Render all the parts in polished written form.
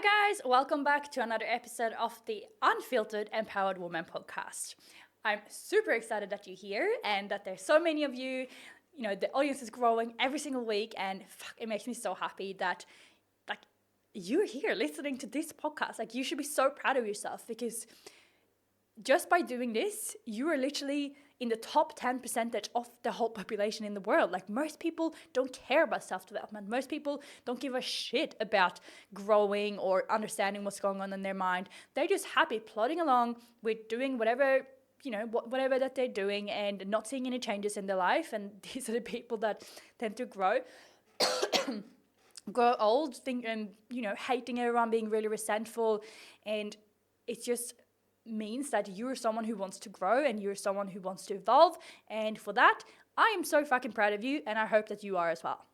guys, welcome back to another episode of the Unfiltered Empowered Woman podcast. I'm super excited that you're here and that there's so many of you. You know, the audience is growing every single week, and it makes me so happy that you're here listening to this podcast. You should be so proud of yourself, because just by doing this, you are literally in the top 10% of the whole population in the world. Most people don't care about self-development. Most people don't give a shit about growing or understanding what's going on in their mind. They're just happy plodding along with doing whatever, whatever that they're doing and not seeing any changes in their life. And these are the people that tend to grow old, hating everyone, being really resentful. And it's just means that you're someone who wants to grow and you're someone who wants to evolve. And for that, I am so fucking proud of you, and I hope that you are as well.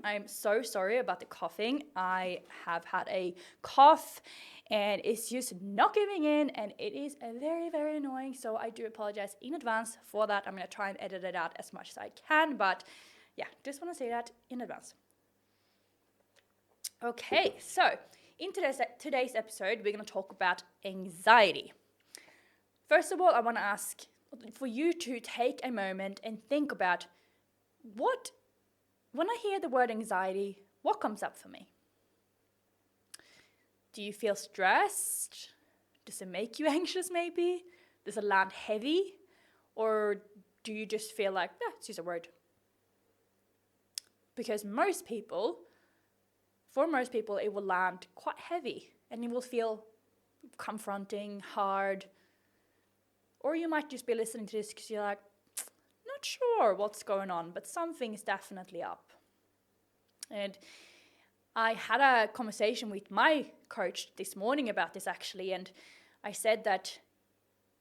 I'm so sorry about the coughing. I have had a cough and it's just not giving in, and it is very, very annoying. So I do apologize in advance for that. I'm going to try and edit it out as much as I can, but yeah, just want to say that in advance. Okay, so in today's episode, we're going to talk about anxiety. First of all, I want to ask for you to take a moment and think about when I hear the word anxiety, what comes up for me? Do you feel stressed? Does it make you anxious maybe? Does it land heavy? Or do you just feel like, it's just a word? Because for most people, it will land quite heavy and it will feel confronting, hard. Or you might just be listening to this because you're like, not sure what's going on, but something's definitely up. And I had a conversation with my coach this morning about this actually, and I said that,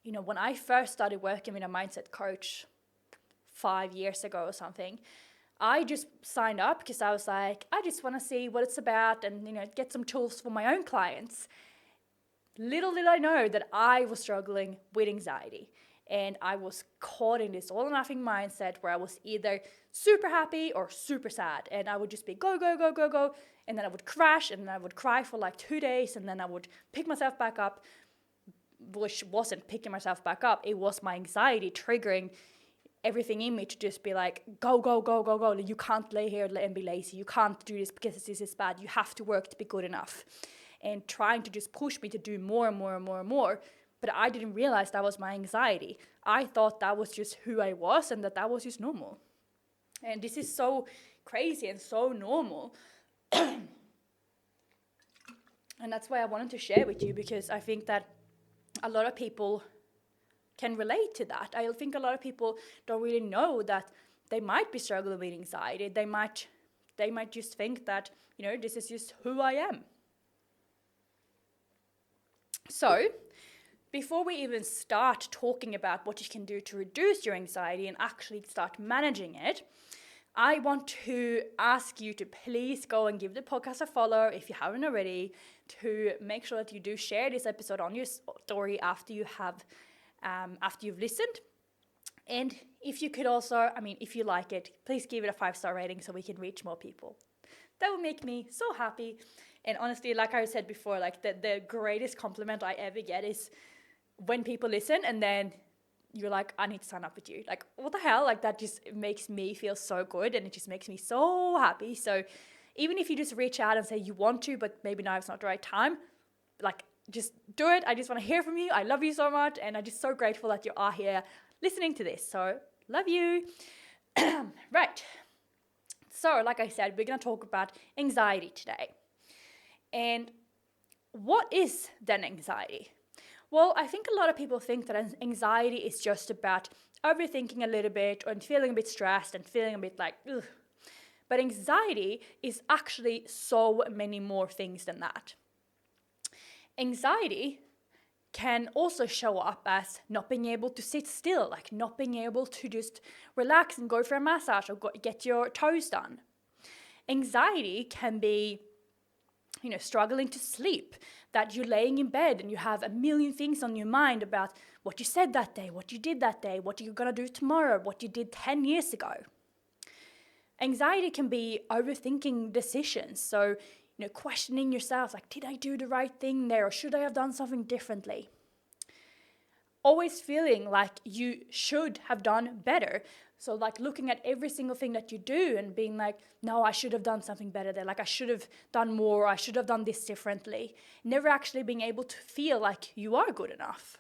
when I first started working with a mindset coach 5 years ago or something, I just signed up because I was like, I just want to see what it's about and, get some tools for my own clients. Little did I know that I was struggling with anxiety, and I was caught in this all or nothing mindset where I was either super happy or super sad, and I would just be go, go, go, go, go, and then I would crash and then I would cry for 2 days, and then I would pick myself back up, which wasn't picking myself back up. It was my anxiety triggering everything in me to just be like, go, go, go, go, go. You can't lay here and be lazy. You can't do this because this is bad. You have to work to be good enough. And trying to just push me to do more and more and more and more. But I didn't realize that was my anxiety. I thought that was just who I was and that was just normal. And this is so crazy and so normal. And that's why I wanted to share with you, because I think that a lot of people can relate to that. I think a lot of people don't really know that they might be struggling with anxiety. They might just think that, this is just who I am. So, before we even start talking about what you can do to reduce your anxiety and actually start managing it, I want to ask you to please go and give the podcast a follow if you haven't already, to make sure that you do share this episode on your story after you've listened. And if you could also, if you like it, please give it a 5-star rating so we can reach more people. That would make me so happy. And honestly, like I said before, the greatest compliment I ever get is when people listen and then you're like, I need to sign up with you. What the hell? that just makes me feel so good, and it just makes me so happy. So even if you just reach out and say you want to, but maybe now it's not the right time, just do it. I just want to hear from you. I love you so much, and I'm just so grateful that you are here listening to this. So love you. Right. So like I said, we're going to talk about anxiety today. And what is then anxiety? Well, I think a lot of people think that anxiety is just about overthinking a little bit and feeling a bit stressed and feeling a bit ugh. But anxiety is actually so many more things than that. Anxiety can also show up as not being able to sit still, not being able to just relax and go for a massage or get your toes done. Anxiety can be, struggling to sleep, that you're laying in bed and you have a million things on your mind about what you said that day, what you did that day, what you're going to do tomorrow, what you did 10 years ago. Anxiety can be overthinking decisions. So, questioning yourself, like, did I do the right thing there, or should I have done something differently? Always feeling like you should have done better. So like looking at every single thing that you do and being like, no, I should have done something better there. Like I should have done more, or I should have done this differently. Never actually being able to feel like you are good enough.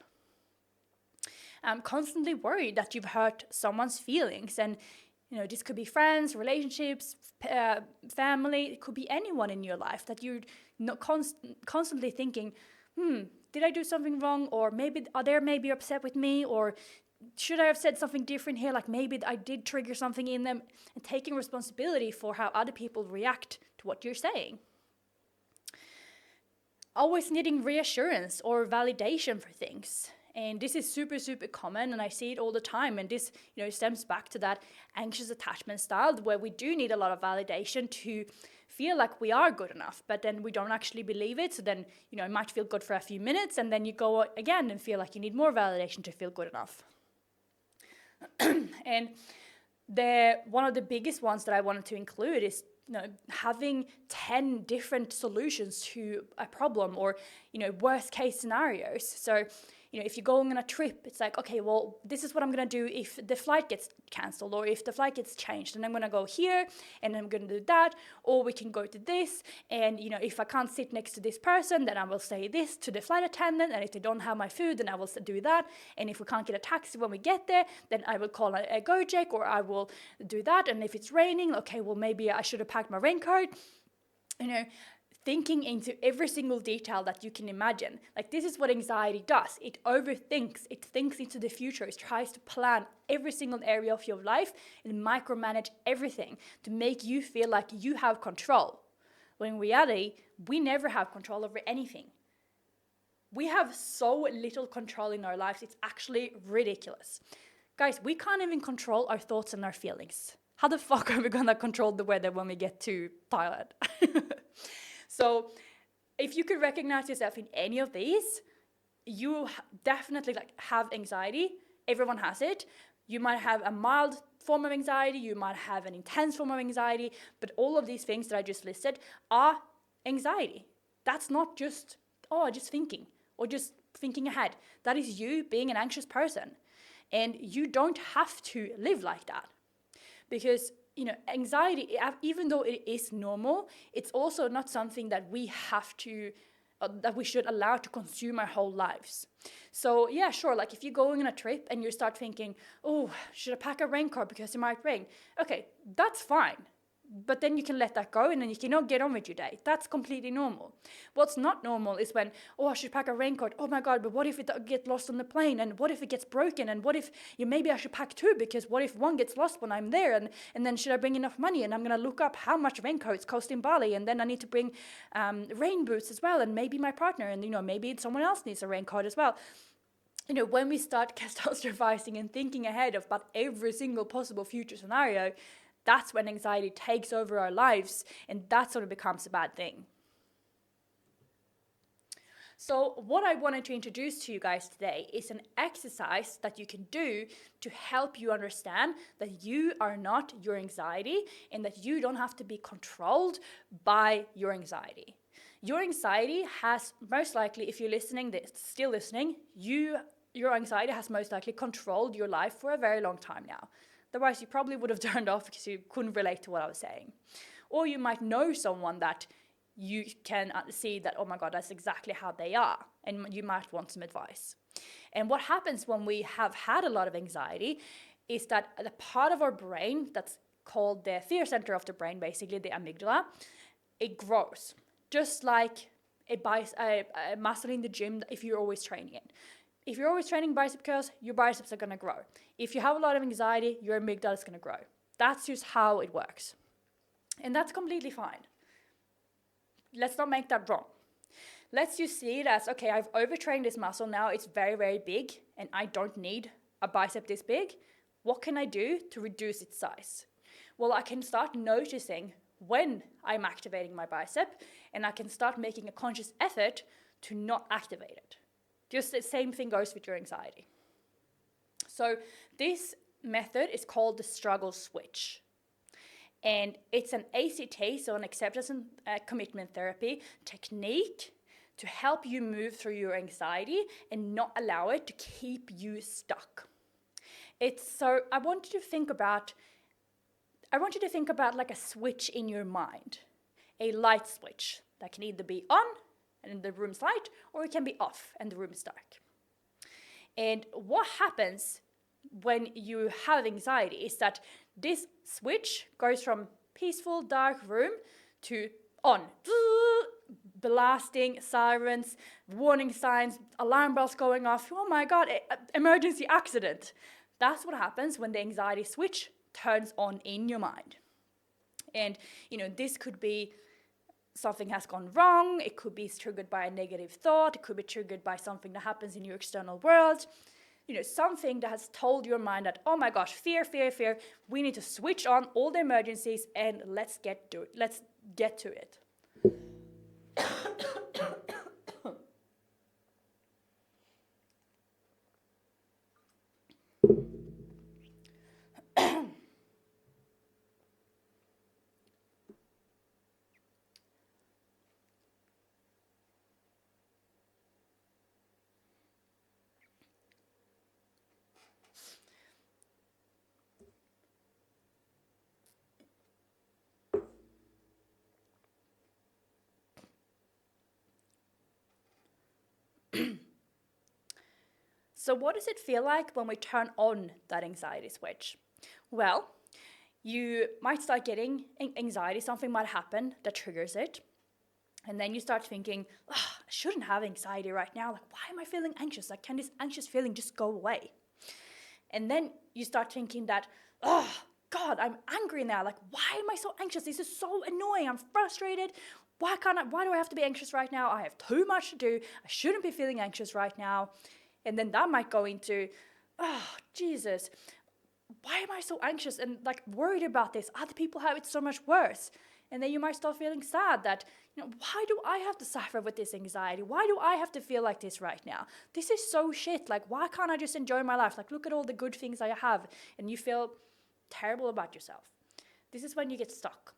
Constantly worried that you've hurt someone's feelings. And this could be friends, relationships, family. It could be anyone in your life that you're constantly thinking, did I do something wrong? Or maybe are they maybe upset with me? Or should I have said something different here? Like maybe I did trigger something in them, and taking responsibility for how other people react to what you're saying. Always needing reassurance or validation for things. And this is super, super common, and I see it all the time. And this, stems back to that anxious attachment style where we do need a lot of validation to feel like we are good enough, but then we don't actually believe it. So then, it might feel good for a few minutes, and then you go again and feel like you need more validation to feel good enough. And one of the biggest ones that I wanted to include is having 10 different solutions to a problem, or worst case scenarios. So if you're going on a trip, it's like, okay, well, this is what I'm going to do if the flight gets cancelled, or if the flight gets changed, and I'm going to go here, and I'm going to do that, or we can go to this, and if I can't sit next to this person, then I will say this to the flight attendant, and if they don't have my food, then I will do that, and if we can't get a taxi when we get there, then I will call a Gojek, or I will do that, and if it's raining, okay, well, maybe I should have packed my raincoat, thinking into every single detail that you can imagine. Like, this is what anxiety does. It overthinks, it thinks into the future, it tries to plan every single area of your life and micromanage everything to make you feel like you have control. When in reality, we never have control over anything. We have so little control in our lives, it's actually ridiculous. Guys, we can't even control our thoughts and our feelings. How the fuck are we gonna control the weather when we get to Thailand? So if you could recognize yourself in any of these, you definitely have anxiety. Everyone has it. You might have a mild form of anxiety. You might have an intense form of anxiety. But all of these things that I just listed are anxiety. That's not just thinking or just thinking ahead. That is you being an anxious person. And you don't have to live like that. Because anxiety, even though it is normal, it's also not something that we have to, that we should allow to consume our whole lives. So yeah, sure, like if you're going on a trip and you start thinking, oh, should I pack a raincoat because it might rain? Okay, that's fine. But then you can let that go, and then you can get on with your day. That's completely normal. What's not normal is when, I should pack a raincoat. Oh my God, but what if it gets lost on the plane? And what if it gets broken? And what if, maybe I should pack two, because what if one gets lost when I'm there? And then should I bring enough money? And I'm going to look up how much raincoats cost in Bali. And then I need to bring rain boots as well. And maybe my partner, and maybe someone else needs a raincoat as well. When we start catastrophizing and thinking ahead about every single possible future scenario, that's when anxiety takes over our lives, and that's when it becomes a bad thing. So what I wanted to introduce to you guys today is an exercise that you can do to help you understand that you are not your anxiety, and that you don't have to be controlled by your anxiety. Your anxiety has most likely, if you're still listening, your anxiety has most likely controlled your life for a very long time now. Otherwise, you probably would have turned off because you couldn't relate to what I was saying. Or you might know someone that you can see that, oh my God, that's exactly how they are. And you might want some advice. And what happens when we have had a lot of anxiety is that the part of our brain that's called the fear center of the brain, basically the amygdala, it grows. Just like a muscle in the gym if you're always training it. If you're always training bicep curls, your biceps are going to grow. If you have a lot of anxiety, your amygdala is going to grow. That's just how it works. And that's completely fine. Let's not make that wrong. Let's just see it as, okay, I've overtrained this muscle now. It's very, very big, and I don't need a bicep this big. What can I do to reduce its size? Well, I can start noticing when I'm activating my bicep, and I can start making a conscious effort to not activate it. Just the same thing goes with your anxiety. So this method is called the struggle switch. And it's an ACT, so an acceptance and commitment therapy technique to help you move through your anxiety and not allow it to keep you stuck. I want you to think about like a switch in your mind, a light switch that can either be on and the room's light, or it can be off and the room's dark. And what happens when you have anxiety is that this switch goes from peaceful dark room to on, blasting, sirens, warning signs, alarm bells going off. Oh my God, emergency accident. That's what happens when the anxiety switch turns on in your mind. And, this could be something has gone wrong. It could be triggered by a negative thought. It could be triggered by something that happens in your external world. Something that has told your mind that, oh my gosh, fear, fear, fear. We need to switch on all the emergencies and let's get to it. So what does it feel like when we turn on that anxiety switch? Well, you might start getting anxiety. Something might happen that triggers it. And then you start thinking, I shouldn't have anxiety right now. Like, why am I feeling anxious? Like, can this anxious feeling just go away? And then you start thinking that, oh, God, I'm angry now. Like, why am I so anxious? This is so annoying. I'm frustrated. Why do I have to be anxious right now? I have too much to do. I shouldn't be feeling anxious right now. And then that might go into, oh, Jesus, why am I so anxious and like worried about this? Other people have it so much worse. And then you might start feeling sad that, why do I have to suffer with this anxiety? Why do I have to feel like this right now? This is so shit. Like, why can't I just enjoy my life? Like, look at all the good things I have. And you feel terrible about yourself. This is when you get stuck.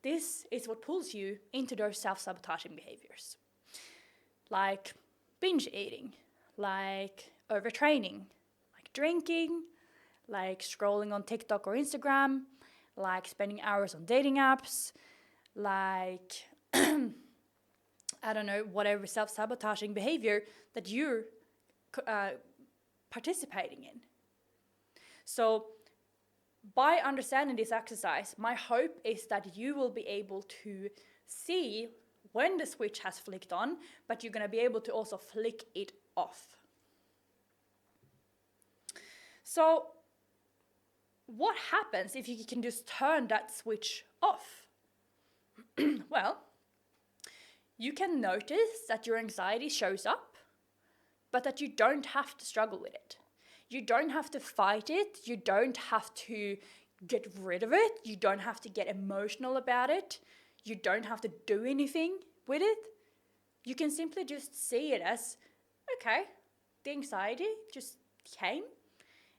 This is what pulls you into those self-sabotaging behaviors. Like binge eating, like overtraining, like drinking, like scrolling on TikTok or Instagram, like spending hours on dating apps, like, I don't know, whatever self-sabotaging behavior that you're participating in. So by understanding this exercise, my hope is that you will be able to see when the switch has flicked on, but you're going to be able to also flick it off. So what happens if you can just turn that switch off? Well, you can notice that your anxiety shows up, but that you don't have to struggle with it. You don't have to fight it. You don't have to get rid of it. You don't have to get emotional about it. You don't have to do anything with it. You can simply just see it as, okay, the anxiety just came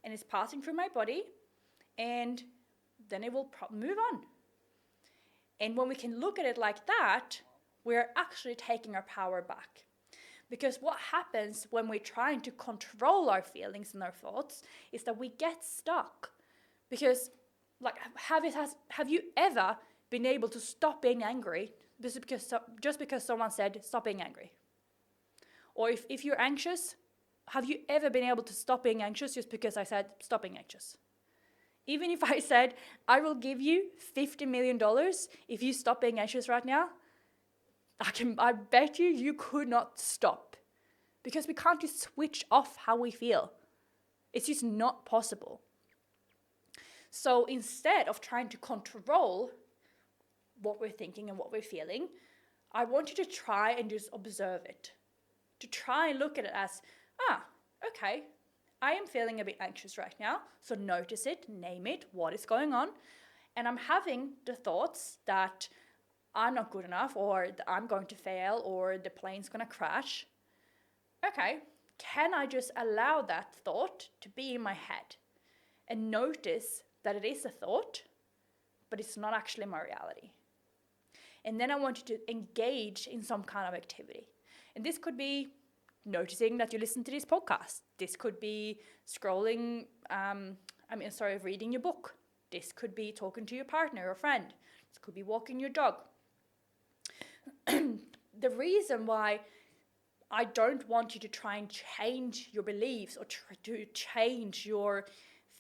and it's passing through my body, and then it will move on. And when we can look at it like that, we're actually taking our power back. Because what happens when we're trying to control our feelings and our thoughts is that we get stuck. Because, like, have you ever been able to stop being angry just because someone said, stop being angry? Or if you're anxious, have you ever been able to stop being anxious just because I said, stop being anxious? Even if I said, I will give you $50 million if you stop being anxious right now, I bet you could not stop. Because we can't just switch off how we feel. It's just not possible. So instead of trying to control what we're thinking and what we're feeling, I want you to try and just observe it. To try and look at it as, okay, I am feeling a bit anxious right now. So notice it, name it, what is going on. And I'm having the thoughts that I'm not good enough, or that I'm going to fail, or the plane's going to crash. Okay, can I just allow that thought to be in my head and notice that it is a thought, but it's not actually my reality. And then I want you to engage in some kind of activity. And this could be noticing that you listen to this podcast. This could be scrolling, reading your book. This could be talking to your partner or friend. This could be walking your dog. The reason why I don't want you to try and change your beliefs or try to change your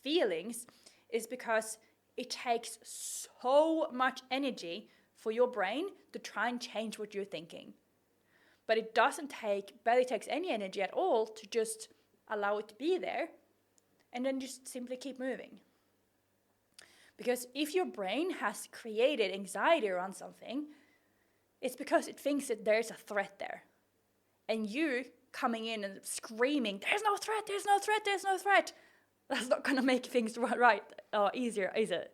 feelings is because it takes so much energy for your brain to try and change what you're thinking. But it barely takes any energy at all to just allow it to be there and then just simply keep moving. Because if your brain has created anxiety around something, it's because it thinks that there's a threat there. And you coming in and screaming, there's no threat, there's no threat, there's no threat. That's not going to make things right or easier, is it?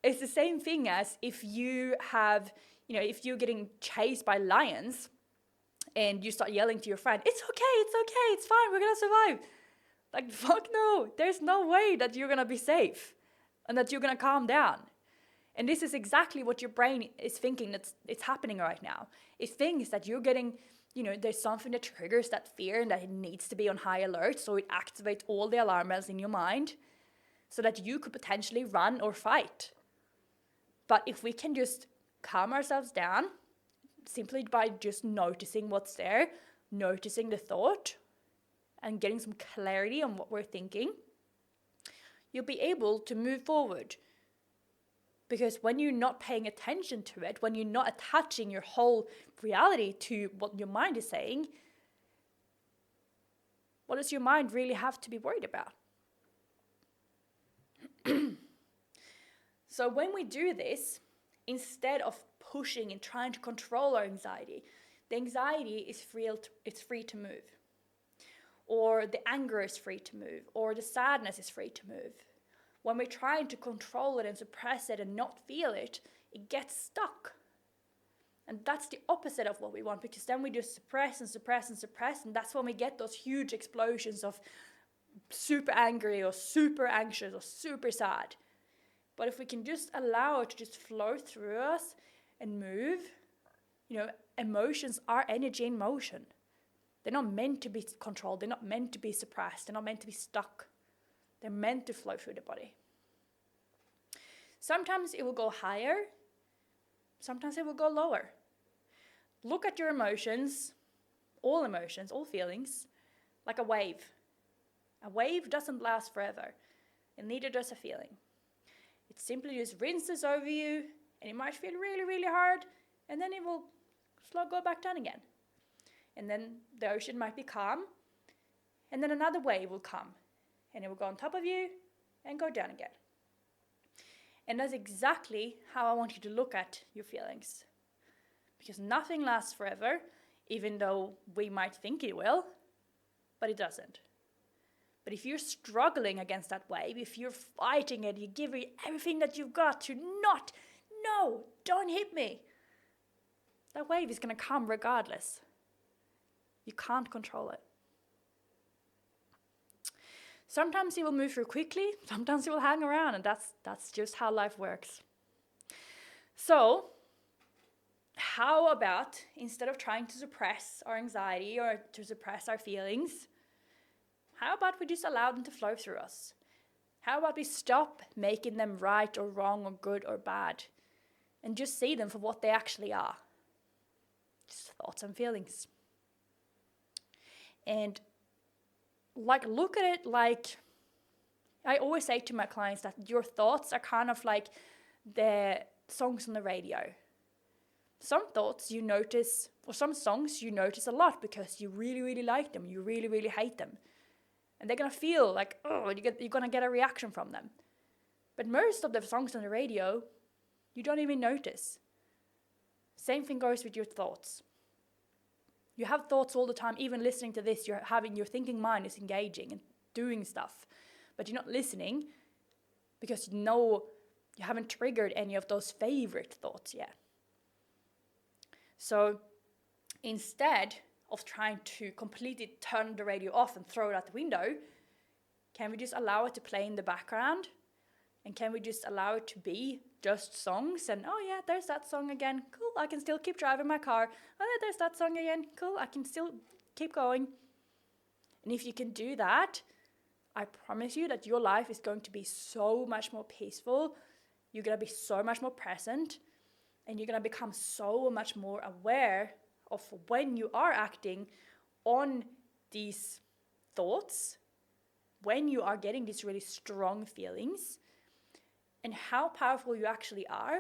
It's the same thing as if you have, if you're getting chased by lions and you start yelling to your friend, it's okay, it's fine, we're going to survive. Like, fuck no, there's no way that you're going to be safe and that you're going to calm down. And this is exactly what your brain is thinking it's happening right now. It thinks that you're getting, there's something that triggers that fear and that it needs to be on high alert. So it activates all the alarm bells in your mind so that you could potentially run or fight. But if we can just calm ourselves down simply by just noticing what's there, noticing the thought and getting some clarity on what we're thinking, you'll be able to move forward. Because when you're not paying attention to it, when you're not attaching your whole reality to what your mind is saying, what does your mind really have to be worried about? So when we do this, instead of pushing and trying to control our anxiety, the anxiety is free to move. Or the anger is free to move. Or the sadness is free to move. When we're trying to control it and suppress it and not feel it, it gets stuck. And that's the opposite of what we want, because then we just suppress and suppress and suppress, and that's when we get those huge explosions of super angry or super anxious or super sad. But if we can just allow it to just flow through us and move, emotions are energy in motion. They're not meant to be controlled. They're not meant to be suppressed. They're not meant to be stuck. They're meant to flow through the body. Sometimes it will go higher. Sometimes it will go lower. Look at your emotions, all feelings, like a wave. A wave doesn't last forever, and neither does a feeling. It simply just rinses over you, and it might feel really, really hard, and then it will slowly go back down again. And then the ocean might be calm, and then another wave will come, and it will go on top of you and go down again. And that's exactly how I want you to look at your feelings. Because nothing lasts forever, even though we might think it will, but it doesn't. But if you're struggling against that wave, if you're fighting it, you give it everything that you've got to no, don't hit me, that wave is going to come regardless. You can't control it. Sometimes it will move through quickly, sometimes it will hang around, and that's just how life works. So, how about, instead of trying to suppress our anxiety or to suppress our feelings, how about we just allow them to flow through us? How about we stop making them right or wrong or good or bad, and just see them for what they actually are? Just thoughts and feelings. And look at it like, I always say to my clients that your thoughts are kind of like the songs on the radio. Some thoughts you notice, or some songs you notice a lot because you really, really like them, you really, really hate them. And they're going to feel like, you're going to get a reaction from them. But most of the songs on the radio, you don't even notice. Same thing goes with your thoughts. You have thoughts all the time. Even listening to this, your thinking mind is engaging and doing stuff. But you're not listening because you haven't triggered any of those favorite thoughts yet. So instead of trying to completely turn the radio off and throw it out the window, can we just allow it to play in the background? And can we just allow it to be just songs? And oh yeah, there's that song again. Cool, I can still keep driving my car. Oh yeah, there's that song again. Cool, I can still keep going. And if you can do that, I promise you that your life is going to be so much more peaceful. You're going to be so much more present. And you're going to become so much more aware of when you are acting on these thoughts, when you are getting these really strong feelings, and how powerful you actually are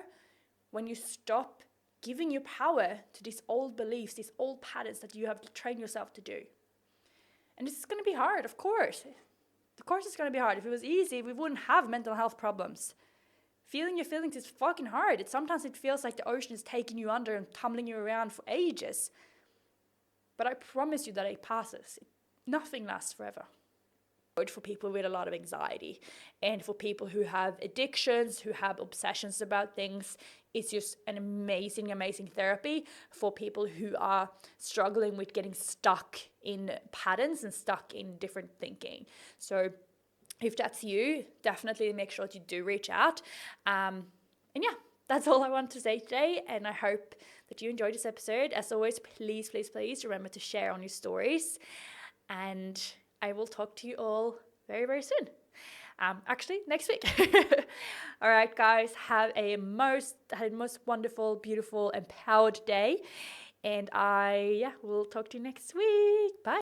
when you stop giving your power to these old beliefs, these old patterns that you have trained yourself to do. And this is going to be hard, of course. Of course it's going to be hard. If it was easy, we wouldn't have mental health problems. Feeling your feelings is fucking hard. Sometimes it feels like the ocean is taking you under and tumbling you around for ages. But I promise you that it passes. Nothing lasts forever. For people with a lot of anxiety and for people who have addictions, who have obsessions about things, it's just an amazing, amazing therapy for people who are struggling with getting stuck in patterns and stuck in different thinking. So if that's you, definitely make sure that you do reach out. And yeah, that's all I want to say today. And I hope that you enjoyed this episode. As always, please, please, please remember to share on your stories. And I will talk to you all very, very soon. Actually, next week. All right, guys, have a most wonderful, beautiful, empowered day. And I will talk to you next week. Bye.